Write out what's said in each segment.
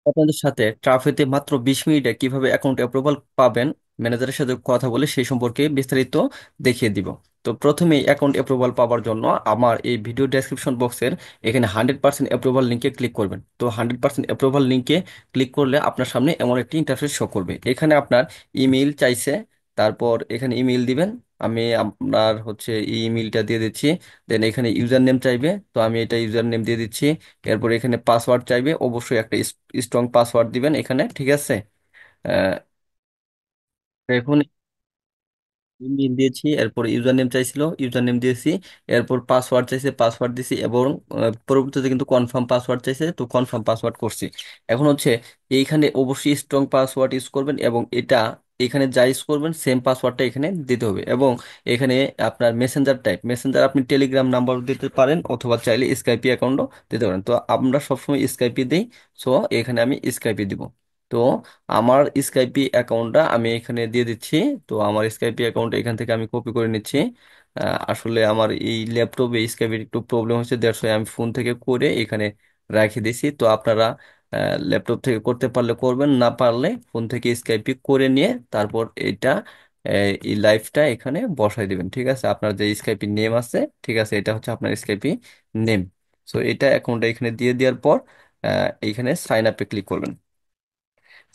আপনাদের সাথে ট্রাফিতে মাত্র 20 মিনিটে কিভাবে অ্যাকাউন্ট অ্যাপ্রুভাল পাবেন ম্যানেজারের সাথে কথা বলে সেই সম্পর্কে বিস্তারিত দেখিয়ে দিব। তো প্রথমে অ্যাকাউন্ট অ্যাপ্রুভাল পাওয়ার জন্য আমার এই ভিডিও ডেসক্রিপশন বক্সের এখানে 100% অ্যাপ্রুভাল লিঙ্কে ক্লিক করবেন। তো 100% অ্যাপ্রুভাল লিঙ্কে ক্লিক করলে আপনার সামনে এমন একটি ইন্টারফেস শো করবে। এখানে আপনার ইমেইল চাইছে, তারপর এখানে ইমেইল দিবেন। আমি আপনার হচ্ছে এই ইমেইলটা দিয়ে দিচ্ছি। দেন এখানে ইউজার নেম চাইবে, তো আমি এটা ইউজার নেম দিয়ে দিচ্ছি। এরপর এখানে পাসওয়ার্ড চাইবে, অবশ্যই একটা স্ট্রং পাসওয়ার্ড দিবেন এখানে, ঠিক আছে। আহ, এখন ইমেল দিয়েছি, এরপর ইউজার নেম চাইছিল, ইউজার নেম দিয়েছি। এরপর পাসওয়ার্ড চাইছে, পাসওয়ার্ড দিয়েছি, এবং পরবর্তীতে কিন্তু কনফার্ম পাসওয়ার্ড চাইছে, তো কনফার্ম পাসওয়ার্ড করছি। এখন হচ্ছে এইখানে অবশ্যই স্ট্রং পাসওয়ার্ড ইউজ করবেন, এবং এটা এখানে যা ইউজ করবেন সেম পাসওয়ার্ডটা এখানে দিতে হবে। এবং এখানে আপনার মেসেঞ্জার টাইপ, মেসেঞ্জার আপনি টেলিগ্রাম নাম্বার দিতে পারেন, অথবা চাইলে স্কাইপি অ্যাকাউন্টও দিতে পারেন। তো আমরা সবসময় স্কাইপি দিই, সো এখানে আমি স্কাইপি দিব। তো আমার স্কাইপি অ্যাকাউন্টটা আমি এখানে দিয়ে দিচ্ছি। তো আমার স্কাইপি অ্যাকাউন্ট এখান থেকে আমি কপি করে নিচ্ছি। আসলে আমার এই ল্যাপটপে স্কাইপির একটু প্রবলেম হচ্ছে, দ্যাটস ওয়াই আমি ফোন থেকে করে এখানে রেখে দিছি। তো আপনারা ল্যাপটপ থেকে করতে পারলে করবেন, না পারলে ফোন থেকে স্কাইপি করে নিয়ে তারপর এটা এই লাইভটা এখানে বসাই দিবেন, ঠিক আছে। আপনার যে স্কাইপি নেম আছে, ঠিক আছে, এটা হচ্ছে আপনার স্কাইপি নেম। সো এটা অ্যাকাউন্টটা এখানে দিয়ে দেওয়ার পর এইখানে সাইন আপে ক্লিক করবেন।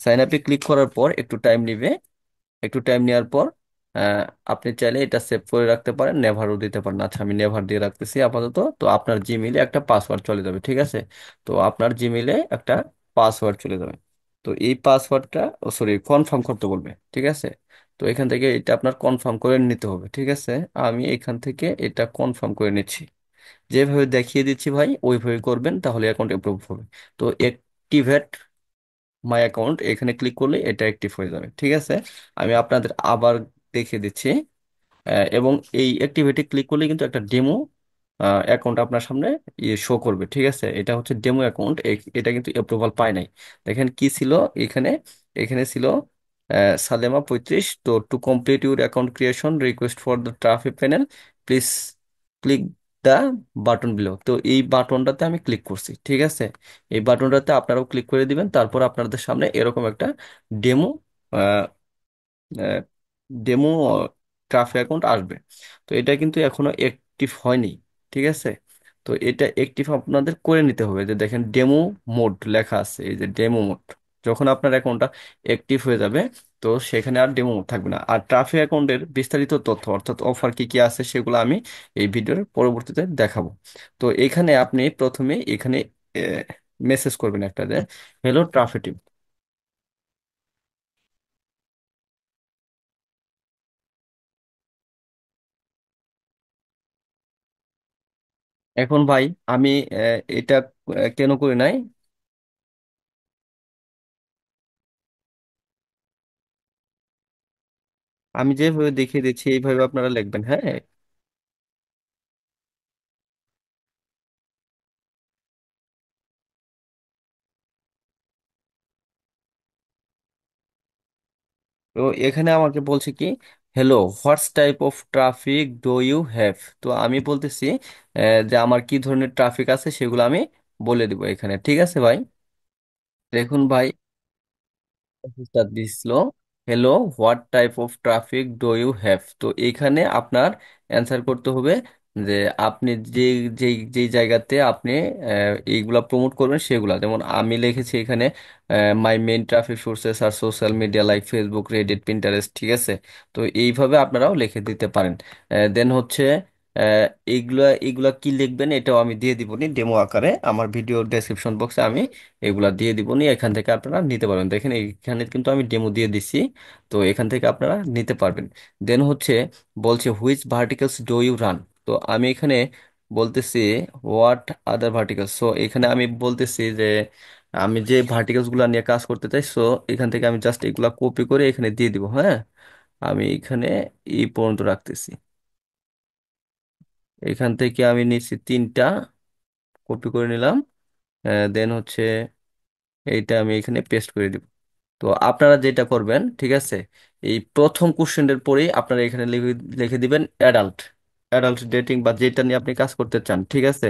সাইন আপে ক্লিক করার পর একটু টাইম নিবে। একটু টাইম নেওয়ার পর আহ, আপনি চাইলে এটা সেভ করে রাখতে পারেন, নেভারও দিতে পারেন। আচ্ছা, আমি নেভার দিয়ে রাখতেছি আপাতত। তো আপনার জিমেইলে একটা পাসওয়ার্ড চলে যাবে, ঠিক আছে। তো আপনার জিমেইলে একটা পাসওয়ার্ড চলে যাবে। তো এই পাসওয়ার্ডটা, সরি, কনফার্ম করতে বলবে, ঠিক আছে। তো এখান থেকে এটা আপনার কনফার্ম করে নিতে হবে, ঠিক আছে। আমি এখান থেকে এটা কনফার্ম করে নিচ্ছি। যেভাবে দেখিয়ে দিচ্ছি ভাই, ওইভাবে করবেন, তাহলে অ্যাকাউন্ট অ্যাপ্রুভ হবে। তো অ্যাক্টিভেট মাই অ্যাকাউন্ট এখানে ক্লিক করলে এটা অ্যাক্টিভ হয়ে যাবে, ঠিক আছে। আমি আপনাদের আবার দেখিয়ে দিচ্ছি। এবং এই অ্যাক্টিভিটি ক্লিক করলে কিন্তু একটা ডেমো অ্যাকাউন্ট আপনার সামনে শো করবে, ঠিক আছে। এটা হচ্ছে ডেমো অ্যাকাউন্ট, এটা কিন্তু অ্যাপ্রুভাল পায় নাই। দেখেন কি ছিল এখানে। এখানে ছিল সালেমা 35। তো to complete your account creation request for the traffic panel, please click the button below. তো এই বাটনটাতে আমি ক্লিক করছি, ঠিক আছে। এই বাটনটাতে আপনারাও ক্লিক করে দিবেন, তারপর আপনাদের সামনে এরকম একটা ডেমো ডেমো ট্রাফিক অ্যাকাউন্ট আসবে। তো এটা কিন্তু এখনো অ্যাক্টিভ হয়নি, ঠিক আছে। তো এটা অ্যাক্টিভ আপনাদের করে নিতে হবে। যে দেখেন ডেমো মোড লেখা আছে, এই যে ডেমো মোড। যখন আপনার অ্যাকাউন্টটা অ্যাক্টিভ হয়ে যাবে, তো সেখানে আর ডেমো মোড থাকবে না। আর ট্রাফিক অ্যাকাউন্টের বিস্তারিত তথ্য, অর্থাৎ অফার কি কি আছে, সেগুলো আমি এই ভিডিওর পরবর্তীতে দেখাবো। তো এখানে আপনি প্রথমে এখানে মেসেজ করবেন একটা, যে হ্যালো ট্রাফিক। এখন ভাই আমি এটা কেন করি নাই, আমি যেভাবে দেখিয়ে দিচ্ছি এইভাবে আপনারা লিখবেন, হ্যাঁ। তো এখানে আমাকে বলছে কি, hello, what's type of traffic do you have. তো আমি বলতেছি যে আমার কি ধরনের ট্রাফিক আছে সেগুলো আমি বলে দিব এখানে, ঠিক আছে ভাই। দেখুন ভাই, মেসেজটা দিছিল, hello, what type of traffic do you have. তো এখানে আপনার অ্যান্সার করতে হবে যে আপনি যে যে যেই জায়গাতে আপনি এইগুলা প্রমোট করবেন সেগুলা। যেমন আমি লিখেছি এখানে মাই মেইন ট্রাফিক সোর্সেস আর social media like Facebook, Reddit, Pinterest, ঠিক আছে। তো এইভাবে আপনারাও লিখে দিতে পারেন। দেন হচ্ছে আহ, এইগুলা এইগুলা কি লিখবেন এটাও আমি দিয়ে দিব নি ডেমো আকারে, আমার ভিডিও ডেসক্রিপশন বক্সে আমি এগুলা দিয়ে দিব নি। এখান থেকে আপনারা নিতে পারবেন। দেখেন এখানে কিন্তু আমি ডেমো দিয়ে দিছি, তো এখান থেকে আপনারা নিতে পারবেন। দেন হচ্ছে বলছে which verticals do you run. তো আমি এখানে বলতেছি হোয়াট আদার ভার্টিকেলস। সো এখানে আমি বলতেছি যে আমি যে ভার্টিকেলস গুলা নিয়ে কাজ করতে চাই, সো এখান থেকে আমি জাস্ট এগুলা কপি করে এখানে দিয়ে দিব, হ্যাঁ। আমি এখানে এই পর্যন্ত রাখতেছি। এখান থেকে আমি নিচ্ছি 3টা, কপি করে নিলাম। দেন হচ্ছে এইটা আমি এখানে পেস্ট করে দিব। তো আপনারা যেটা করবেন, ঠিক আছে, এই প্রথম কোশ্চেনের পরেই আপনারা এখানে লিখে লিখে দিবেন অ্যাডাল্ট। অ্যাডাল্ট ডেটিং বা যেটা নিয়ে আপনি কাজ করতে চান, ঠিক আছে।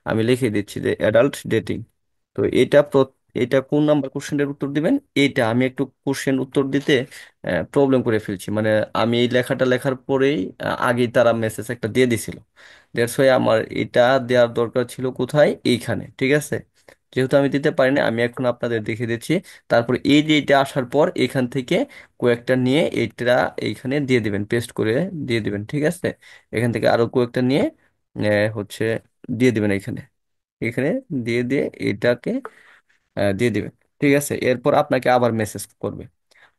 আমি লিখে দিচ্ছি যে অ্যাডাল্ট ডেটিং। তো এটা এটা কোন নাম্বার কোশ্চেনের উত্তর দিবেন, এইটা আমি একটু কোশ্চেন উত্তর দিতে প্রবলেম করে ফেলছি। মানে আমি এই লেখাটা লেখার পরেই আগেই তারা মেসেজ একটা দিয়ে দিছিল। দ্যাটস ওয়াই আমার এটা দেওয়ার দরকার ছিল কোথায়, এইখানে, ঠিক আছে। যেহেতু আমি দিতে পারিনি, আমি এখন আপনাদের দেখিয়ে দিচ্ছি। তারপর এই যে এটা আসার পর এখান থেকে কয়েকটা নিয়ে এইটা এইখানে দিয়ে দিবেন, পেস্ট করে দিয়ে দিবেন, ঠিক আছে। এখান থেকে আরো কয়েকটা নিয়ে হচ্ছে দিয়ে দিবেন এখানে, এখানে দিয়ে দিয়ে এটাকে দিয়ে দিবেন, ঠিক আছে। এরপর আপনাকে আবার মেসেজ করবে।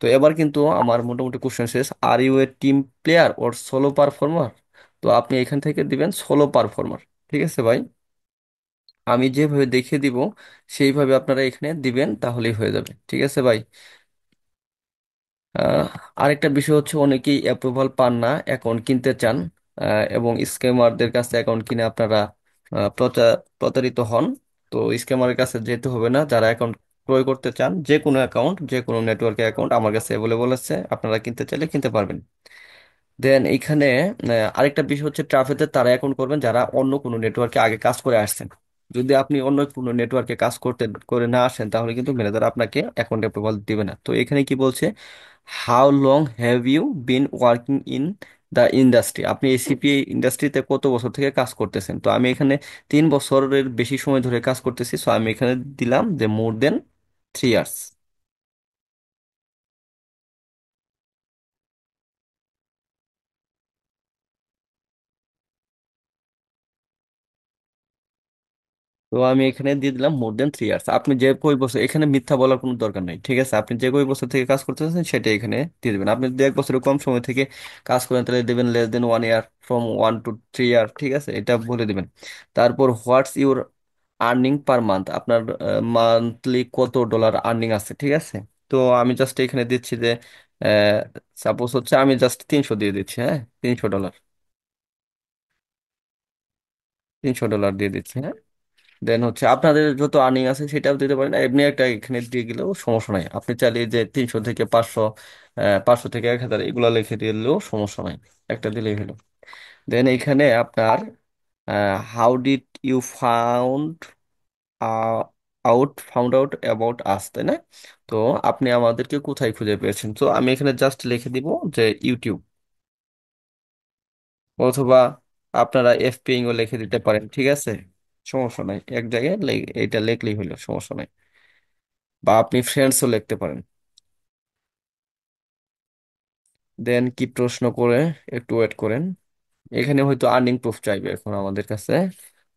তো এবার কিন্তু আমার মোটামুটি কোশ্চেন শেষ। Are you a team player or solo performer? তো আপনি এখান থেকে দিবেন সোলো পারফর্মার, ঠিক আছে ভাই। আমি যেভাবে দেখিয়ে দিব সেইভাবে আপনারা এখানে দিবেন, তাহলেই হয়ে যাবে, ঠিক আছে ভাই। আহ, আরেকটা বিষয় হচ্ছে অনেকেই অ্যাপ্রুভাল পান না, অ্যাকাউন্ট কিনতে চান, এবং স্ক্যামারদের কাছে অ্যাকাউন্ট কিনে আপনারা প্রতারিত হন। তো স্ক্যামারের কাছে যেতে হবে না। যারা অ্যাকাউন্ট ক্রয় করতে চান, যে কোনো অ্যাকাউন্ট, যে কোনো নেটওয়ার্কের অ্যাকাউন্ট আমার কাছে অ্যাভেলেবল আছে, আপনারা কিনতে চাইলে কিনতে পারবেন। দেন এখানে আরেকটা বিষয় হচ্ছে ট্রাফিতে তারা অ্যাকাউন্ট করবেন যারা অন্য কোনো নেটওয়ার্কে আগে কাজ করে আসছেন। যদি আপনি অন্য কোনো নেটওয়ার্কে কাজ করতে করে না আসেন, তাহলে কিন্তু ম্যানেজার আপনাকে অ্যাকাউন্ট অ্যাপ্রুভাল দিবে না। তো এখানে কি বলছে, how long have you been working in the industry? আপনি এসিপি ইন্ডাস্ট্রিতে কত বছর থেকে কাজ করতেছেন? তো আমি এখানে 3 বছরের বেশি সময় ধরে কাজ করতেছি, সো আমি এখানে দিলাম যে মোর দেন 3 ইয়ার্স। তো আমি এখানে দিয়ে দিলাম মোর দেন 3 ইয়ার্স। আপনি যে কই বছর, এখানে মিথ্যা বলার কোনো দরকার নাই, ঠিক আছে। আপনি যে কই বছর থেকে কাজ করতেছেন সেটা এখানে দিয়ে দেবেন। আপনি যদি 1 বছরের কম সময় থেকে কাজ করেন, তাহলে দেবেন less than 1 year, from 1 to 3 ইয়ার, ঠিক আছে, এটা বলে দিবেন। তারপর হোয়াটস ইউর আর্নিং পার মান্থ? আপনার মান্থলি কত ডলার আর্নিং আছে, ঠিক আছে। তো আমি জাস্ট এখানে দিচ্ছি যে সাপোজ হচ্ছে আমি জাস্ট 300 দিয়ে দিচ্ছি, হ্যাঁ, $300, $300 দিয়ে দিচ্ছি, হ্যাঁ। দেন হচ্ছে আপনাদের যত আর্নিং আছে সেটাও দিতে পারেন, এমনি একটা এখানে দিয়ে গেলেও সমস্যা নাই। আপনি চাইলে যে 300 থেকে 500, 500 থেকে 1000 এগুলো লিখে দিলেও সমস্যা নাই, একটা দিলেই হলো। দেন এখানে আপনার how did you found out about us, তাই না? তো আপনি আমাদেরকে কোথায় খুঁজে পেয়েছেন? তো আমি এখানে জাস্ট লিখে দিব যে ইউটিউব, অথবা আপনারা এফপিং ও লিখে দিতে পারেন, ঠিক আছে, সমস্যা নাই। এক জায়গায় এটা লিখলেই হলো, সমস্যা নাই। বা আপনি ফ্রেন্ডসও লিখতে পারেন। দেন কি প্রশ্ন করে, একটু ওয়েট করেন। এখানে হয়তো আর্নিং প্রুফ চাইবে এখন আমাদের কাছে।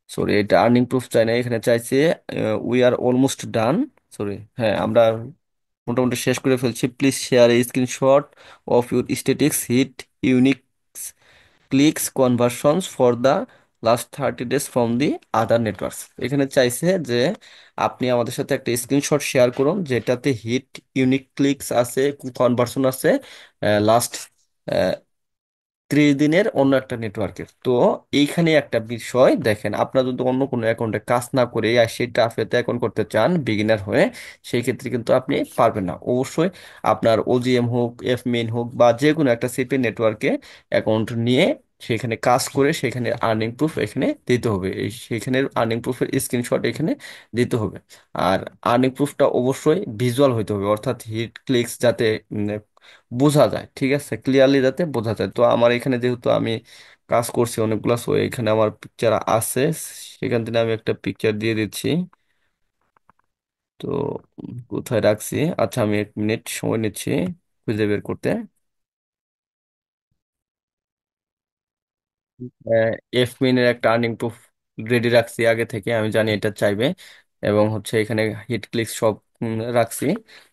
সরি, এটা আর্নিং প্রুফ চাই না, এখানে চাইছে we are almost done. Sorry, হ্যাঁ, আমরা মোটামুটি শেষ করে ফেলছি। Please share a screenshot of your statics hit unique clicks conversions for the last 30 days from the other networks. এখানে চাইছে যে আপনি আমাদের সাথে একটা স্ক্রিনশট শেয়ার করুন যেটাতে হিট, ইউনিক ক্লিকস আছে, কনভার্সন আছে লাস্ট 30 দিনের অন্য একটা নেটওয়ার্কের। তো এইখানে একটা বিষয় দেখেন, আপনার যদি অন্য কোনো অ্যাকাউন্টে কাজ না করে আর সেই টাফেতে অ্যাকাউন্ট করতে চান বিগিনার হয়ে, সেই ক্ষেত্রে কিন্তু আপনি পারবেন না। অবশ্যই আপনার ওজিএম হোক, এফ মেইন হোক, বা যে কোনো একটা সিপি নেটওয়ার্কে অ্যাকাউন্ট নিয়ে সেখানে কাজ করে সেখানে আর্নিং প্রুফ এখানে দিতে হবে। এই সেখানের আর্নিং প্রুফের স্ক্রিনশট এখানে দিতে হবে। আর আর্নিং প্রুফটা অবশ্যই ভিজুয়াল হইতে হবে, অর্থাৎ হিট ক্লিকস যাতে বোঝা যায়, ঠিক আছে, ক্লিয়ারলি যাতে বোঝা যায়। তো আমার এখানে যেহেতু আমি কাজ করছি অনেকগুলা, সো এখানে আমার পিকচার আছে, সেখান থেকে আমি একটা পিকচার দিয়ে দিচ্ছি। তো কোথায় রাখছি, আচ্ছা, আমি 1 মিনিট সময় নিচ্ছি খুঁজে বের করতে। এফমিনের একটা আর্নিং প্রুফ রেডি রাখছি আগে থেকে, আমি জানি এটা চাইবে। এবং হচ্ছে এখানে হিট ক্লিক সব রাখছি।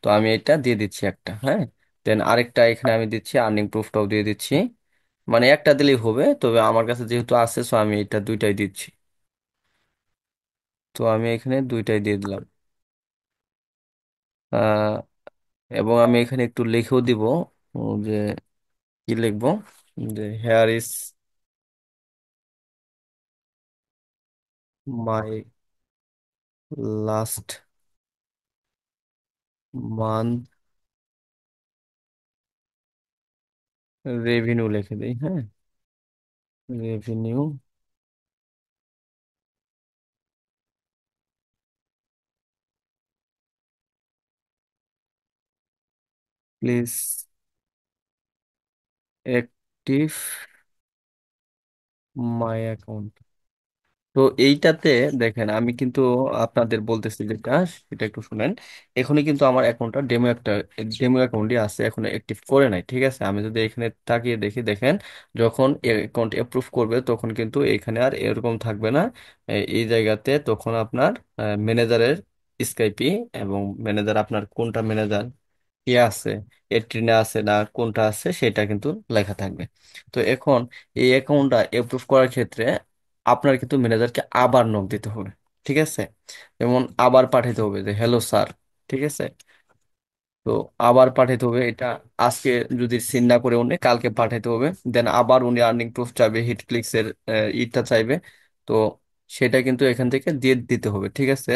তো আমি এটা দিয়ে দিচ্ছি একটা, হ্যাঁ। দেন আরেকটা এখানে আমি দিচ্ছি, আর্নিং প্রুফটাও দিয়ে দিচ্ছি। মানে একটা দিলেই হবে, তবে আমার কাছে যেহেতু আছে, সো আমি এটা দুইটাই দিচ্ছি। তো আমি এখানে দুইটাই দিয়ে দিলাম। আহ, এবং আমি এখানে একটু লিখেও দিব যে কি লিখবো, যে hair is my last month revenue লিখে দিই, হ্যাঁ, revenue. Please active my account. তো এইটাতে দেখেন আমি কিন্তু আপনাদের বলতেছি যেটা সেটা একটু শুনেন। এখনই কিন্তু আমার অ্যাকাউন্টটা ডেমো অ্যাকাউন্টই আছে, এখনো অ্যাক্টিভ করে নাই। ঠিক আছে, আমি যদি এখানে তাকিয়ে দেখি, দেখেন যখন অ্যাকাউন্ট অ্যাপ্রুভ করবে তখন কিন্তু এখানে আর এরকম থাকবে না। এই জায়গাতে তখন আপনার ম্যানেজারের স্কাইপি এবং ম্যানেজার আপনার কোনটা ম্যানেজার কে আছে, এট্রিনে আছে না কোনটা আছে সেটা কিন্তু লেখা থাকবে। তো এখন এই অ্যাকাউন্টটা অ্যাপ্রুভ করার ক্ষেত্রে আপনার কিন্তু ম্যানেজারকে আবার নক দিতে হবে। ঠিক আছে, যেমন আবার পাঠাতে হবে যে হ্যালো স্যার। ঠিক আছে, তো আবার পাঠাতে হবে এটা। আজকে যদি সিন না করে উনি কালকে পাঠাতে হবে। দেন আবার উনি আর্নিং প্রুফ চাইবে, হিট ক্লিকস এর ইটা চাইবে। তো সেটা কিন্তু এখান থেকে দিয়ে দিতে হবে। ঠিক আছে,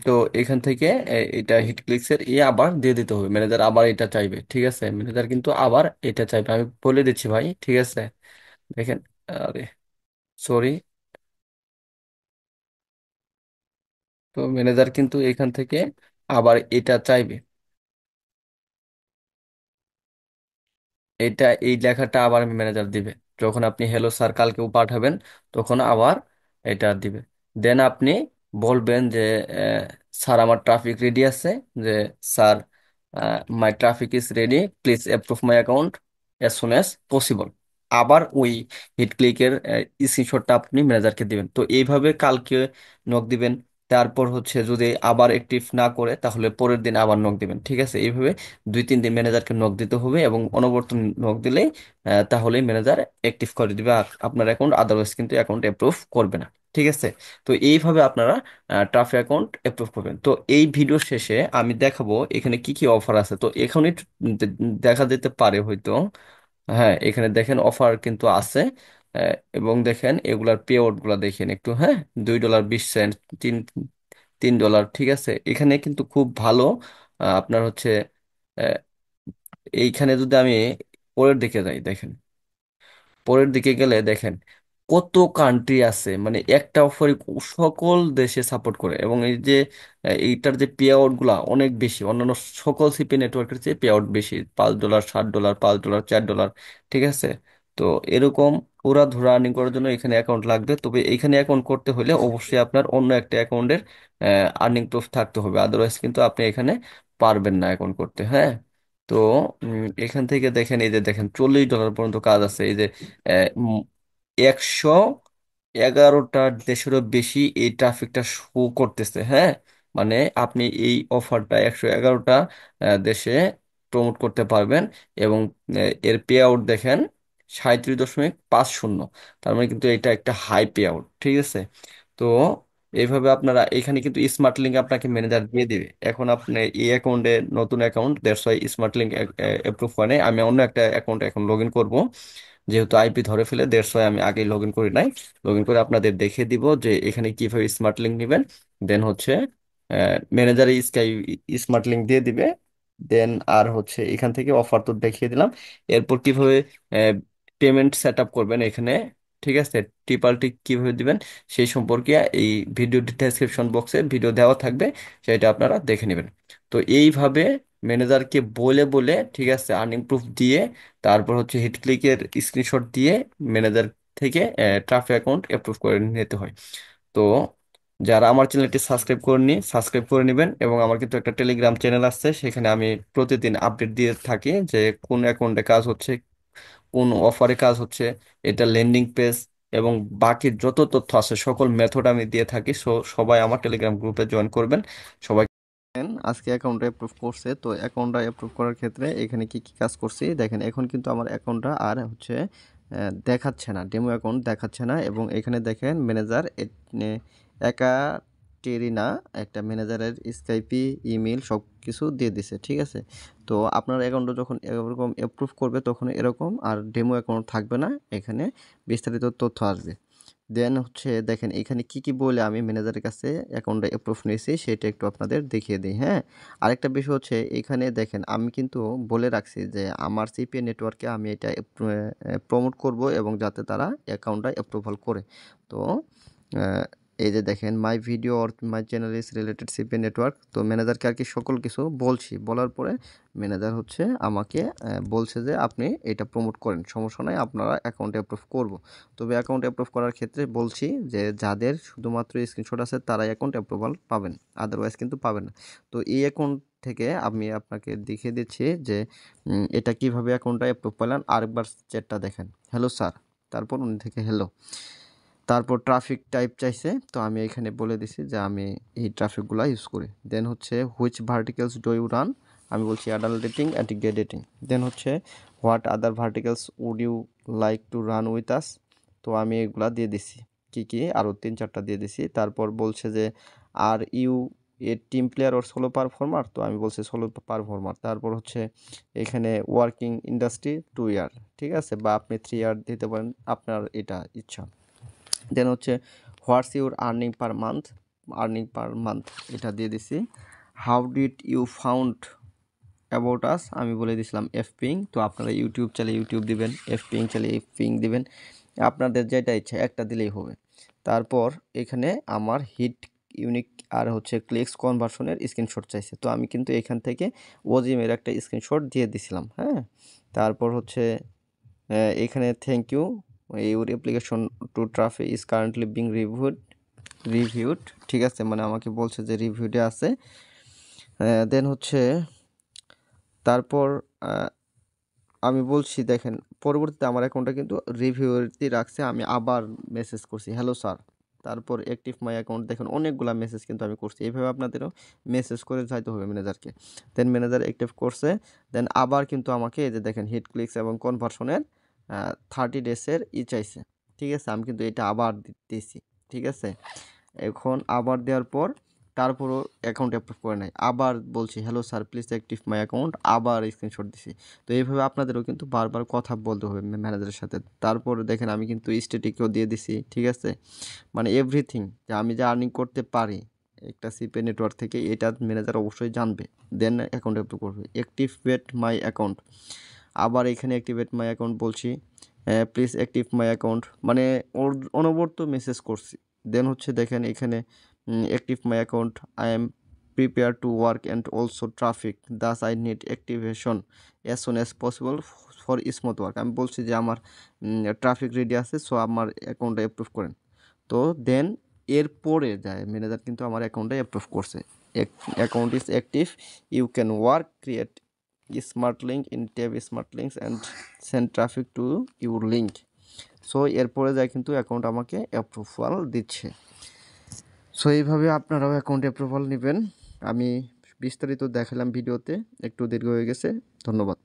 তো এখান থেকে এটা হিট ক্লিকস এর আবার দিয়ে দিতে হবে। ম্যানেজার আবার এটা চাইবে। ঠিক আছে, ম্যানেজার কিন্তু আবার এটা চাইবে, আমি বলে দিচ্ছি ভাই। ঠিক আছে, দেখেন, আরে সরি। তো ম্যানেজার কিন্তু এখান থেকে আবার এটা চাইবে। এটা এই লেখাটা আবার ম্যানেজার দিবে। যখন আপনি হ্যালো স্যার কালকেও পাঠাবেন তখন আবার এটা দিবে। দেন আপনি বলবেন যে স্যার আমার ট্রাফিক রেডি আছে, যে sir my traffic is ready, please approve my account as soon as possible. আবার ওই হিট ক্লিকের স্ক্রিনশটটা আপনি ম্যানেজারকে দিবেন। তো এইভাবে কালকে নক দিবেন। তারপর হচ্ছে যদি আবার অ্যাক্টিভ না করে তাহলে পরের দিন আবার নক দিবেন। ঠিক আছে, এইভাবে 2-3 দিন ম্যানেজারকে নক দিতে হবে এবং অনবরত নক দিলেই তাহলেই ম্যানেজার অ্যাক্টিভ করে দিবে আর আপনার অ্যাকাউন্ট, আদারওয়াইজ কিন্তু অ্যাকাউন্ট অ্যাপ্রুভ করবে না। ঠিক আছে, তো এইভাবে আপনারা ট্রাফিক অ্যাকাউন্ট অ্যাপ্রুভ করবেন। তো এই ভিডিও শেষে আমি দেখাবো এখানে কি কি অফার আছে। তো এখানে দেখা যেতে পারে হয়তো, হ্যাঁ এখানে দেখেন অফার কিন্তু আছে। এবং দেখেন এগুলার পে আউট গুলা দেখেন একটু, হ্যাঁ, $2.20, তিন $3। ঠিক আছে, এখানে কিন্তু খুব ভালো। আপনার হচ্ছে আহ, এইখানে যদি আমি পরের দিকে যাই, দেখেন পরের দিকে গেলে দেখেন কত কান্ট্রি আছে, মানে একটা অফার সকল দেশে সাপোর্ট করে। এবং এই যে এইটার যে পে আউট গুলা অনেক বেশি, অন্যান্য সকল সিপি নেটওয়ার্কের চেয়ে পে আউট বেশি, $5, $7, $5, $4। ঠিক আছে, তো এরকম ওরা ধরে আর্নিং করার জন্য এখানে অ্যাকাউন্ট লাগবে। তবে এখানে অ্যাকাউন্ট করতে হলে অবশ্যই আপনার অন্য একটা অ্যাকাউন্টের আর্নিং প্রুফ থাকতে হবে, আদারওয়াইজ কিন্তু আপনি এখানে পারবেন না অ্যাকাউন্ট করতে। হ্যাঁ, তো এখান থেকে দেখেন, এই যে দেখেন $40 পর্যন্ত কাজ আছে। এই যে 111টা দেশেরও বেশি এই ট্রাফিকটা শো করতেছে। হ্যাঁ, মানে আপনি এই অফারটা 111টা দেশে প্রমোট করতে পারবেন। এবং এর পে আউট দেখেন 37.50। তার মানে কিন্তু এটা একটা হাই পে আউট। ঠিক আছে, তো এইভাবে আপনারা এখানে কিন্তু স্মার্ট লিঙ্ক আপনাকে ম্যানেজার দিয়ে দিবে। এখন আপনি এই অ্যাকাউন্টে নতুন account, that's why smart link approve হয় নাই। আমি অন্য একটা অ্যাকাউন্টে এখন লগ ইন করবো, যেহেতু আইপি ধরে ফেলে, দ্যাটস ওয়াই আমি আগে লগ ইন করি নাই। লগ ইন করে আপনাদের দেখিয়ে দিব যে এখানে কিভাবে স্মার্ট লিঙ্ক নেবেন। দেন হচ্ছে ম্যানেজার স্কাই স্মার্ট লিঙ্ক দিয়ে দিবে। দেন আর হচ্ছে এখান থেকে অফার তো দেখিয়ে দিলাম। এরপর কিভাবে পেমেন্ট সেট আপ করবেন এখানে, ঠিক আছে, টিপালটি কিভাবে দিবেন সেই সম্পর্কে এই ভিডিও ডেসক্রিপশন বক্সে ভিডিও দেওয়া থাকবে, সেটা আপনারা দেখে নেবেন। তো এইভাবে ম্যানেজারকে বলে বলে, ঠিক আছে, আর্নিং প্রুফ দিয়ে, তারপর হচ্ছে হিট ক্লিকের স্ক্রিনশট দিয়ে ম্যানেজার থেকে ট্রাফিক অ্যাকাউন্ট অ্যাপ্রুভ করে নিতে হয়। তো যারা আমার চ্যানেলটি সাবস্ক্রাইব করেননি সাবস্ক্রাইব করে নেবেন। এবং আমার কিন্তু একটা টেলিগ্রাম চ্যানেল আছে, সেখানে আমি প্রতিদিন আপডেট দিয়ে থাকি যে কোন অ্যাকাউন্টে কাজ হচ্ছে, কোন অফারে কাজ হচ্ছে, এটা ল্যান্ডিং পেজ এবং বাকি যত তথ্য আছে সকল মেথড আমি দিয়ে থাকি। সো সবাই আমার টেলিগ্রাম গ্রুপে জয়েন করবেন। সবাই আজকে অ্যাকাউন্টটা অ্যাপ্রুভ করছে। তো অ্যাকাউন্টটা অ্যাপ্রুভ করার ক্ষেত্রে এখানে কি কি কাজ করছি দেখেন। এখন কিন্তু আমার অ্যাকাউন্টটা আর হচ্ছে দেখাচ্ছে না, ডেমো অ্যাকাউন্ট দেখাচ্ছে না। এবং এখানে দেখেন ম্যানেজার একাটেরিনা একটা ম্যানেজারের স্কাইপি ইমেল সব কিছু দিয়ে দিছে। ঠিক আছে, তো আপনার অ্যাকাউন্টটা যখন এরকম অ্যাপ্রুভ করবে তখন এরকম আর ডেমো অ্যাকাউন্ট থাকবে না, এখানে বিস্তারিত তথ্য আসবে। দেন হচ্ছে দেখেন এখানে কি কি বলে আমি ম্যানেজারের কাছে অ্যাকাউন্টটা অ্যাপ্রুভ নিয়েছি সেটা একটু আপনাদের দেখিয়ে দিই। হ্যাঁ, আরেকটা বিষয় হচ্ছে এখানে দেখেন আমি কিন্তু বলে রাখছি যে আমার সিপিএ নেটওয়ার্কে আমি এটা প্রমোট করব এবং যাতে তারা অ্যাকাউন্টটা অ্যাপ্রুভাল করে। তো এই যে দেখেন my video or my channel is related CP network. তো ম্যানেজারকে আর কি সকল কিছু বলছি, বলার পরে ম্যানেজার হচ্ছে আমাকে বলছে যে আপনি এটা প্রমোট করেন, সমস্যা নাই, আপনারা অ্যাকাউন্ট অ্যাপ্রুভ করব। তবে অ্যাকাউন্ট অ্যাপ্রুভ করার ক্ষেত্রে বলছি যে যাদের শুধুমাত্র স্ক্রিনশট আছে তারাই অ্যাকাউন্ট অ্যাপ্রুভাল পাবেন, আদারওয়াইজ কিন্তু পাবেন না। তো এই অ্যাকাউন্ট থেকে আমি আপনাকে দেখিয়ে দিচ্ছি যে এটা কিভাবে অ্যাকাউন্টটা অ্যাপ্রুভ পেলেন। আরেকবার চ্যাটটা দেখেন, হ্যালো স্যার, তারপর উনি থেকে হ্যালো, তারপর ট্রাফিক টাইপ চাইছে, তো আমি এখানে বলে দিছি যে আমি এই ট্রাফিকগুলো ইউজ করি। দেন হচ্ছে which verticals do you run, আমি বলছি adult dating and gay dating. Then হচ্ছে what other verticals would you like to run with us, তো আমি এগুলা দিয়ে দিছি, কি আরও 3-4টা দিয়ে দিছি। তারপর বলছে যে are you a team player or solo performer, তো আমি বলছি সোলো পারফর্মার। তারপর হচ্ছে এখানে ওয়ার্কিং ইন্ডাস্ট্রি 2 ইয়ার, ঠিক আছে, বা আপনি 3 ইয়ার দিতে পারেন, আপনার এটা ইচ্ছা। দেন হচ্ছে what's your earning per month, এটা দিয়ে দিছি। How did you found about us, আমি বলে দিয়েছিলাম এফপিং। তো আপনারা ইউটিউব চাইলে ইউটিউব দিবেন, এফপিং চাইলে এফপিং দিবেন, আপনাদের যেটা ইচ্ছা একটা দিলেই হবে। তারপর এখানে আমার হিট ইউনিক আর হচ্ছে ক্লিকস কনভার্সনের স্ক্রিনশট চাইছে, তো আমি কিন্তু এখান থেকে ওজিমের একটা স্ক্রিনশট দিয়ে দিছিলাম। হ্যাঁ, তারপর হচ্ছে এখানে thank you, your application to traffic is currently being reviewed, ঠিক আছে, মানে আমাকে বলছে যে রিভিউডে আছে। দেন হচ্ছে তারপর আমি বলছি দেখেন পরবর্তীতে আমার অ্যাকাউন্টটা কিন্তু রিভিউতে রাখছে, আমি আবার মেসেজ করছি হ্যালো স্যার, তারপর অ্যাক্টিভ মাই অ্যাকাউন্ট, দেখেন অনেকগুলা মেসেজ কিন্তু আমি করছি। এইভাবে আপনাদেরও মেসেজ করে যাইতে হবে ম্যানেজারকে। দেন ম্যানেজার অ্যাক্টিভ করছে, দেন আবার কিন্তু আমাকে এই যে দেখেন হিট ক্লিকস এবং কনভার্সনের 30 ডেজের চাইছে, ঠিক আছে, আমি কিন্তু এটা আবার দিয়েছি, ঠিক আছে। এখন আবার দেওয়ার পর তারপরও অ্যাকাউন্ট অ্যাপ্রুভ করে নাই, আবার বলছি hello sir please active my account, আবার স্ক্রিনশট দিছি। তো এইভাবে আপনাদেরও কিন্তু বারবার কথা বলতে হবে ম্যানেজারের সাথে। তারপর দেখেন আমি কিন্তু স্ট্যাটিকও দিয়ে দিছি, ঠিক আছে, মানে এভরিথিং যে আমি যে আর্নিং করতে পারি একটা সিপে নেটওয়ার্ক থেকে, এটা ম্যানেজার অবশ্যই জানবে। দেন অ্যাকাউন্ট অ্যাপ্রুভ করবে। অ্যাক্টিভেট মাই অ্যাকাউন্ট, আবার এখানে অ্যাক্টিভেট মাই অ্যাকাউন্ট বলছি, প্লিজ অ্যাক্টিভ মাই অ্যাকাউন্ট, মানে ওর অনবরত মেসেজ করছি। দেন হচ্ছে দেখেন এখানে active my account, I am prepare to work and also traffic, Das I need activation as soon as possible for smooth work, আমি বলছি যে আমার ট্রাফিক রেডি আছে, সো আমার অ্যাকাউন্টটা অ্যাপ্রুভ করেন। তো দেন এরপরে যায় ম্যানেজার কিন্তু আমার অ্যাকাউন্টটা অ্যাপ্রুভ করছে। Account is active, you can work, create smart link in tab smart links and send traffic to your link. So এরপরে যায় কিন্তু অ্যাকাউন্ট আমাকে অ্যাপ্রুভাল দিচ্ছে। সো এইভাবে আপনারাও অ্যাকাউন্ট অ্যাপ্রুভাল নেবেন। আমি বিস্তারিত দেখালাম ভিডিওতে, একটু দীর্ঘ হয়ে গেছে, ধন্যবাদ।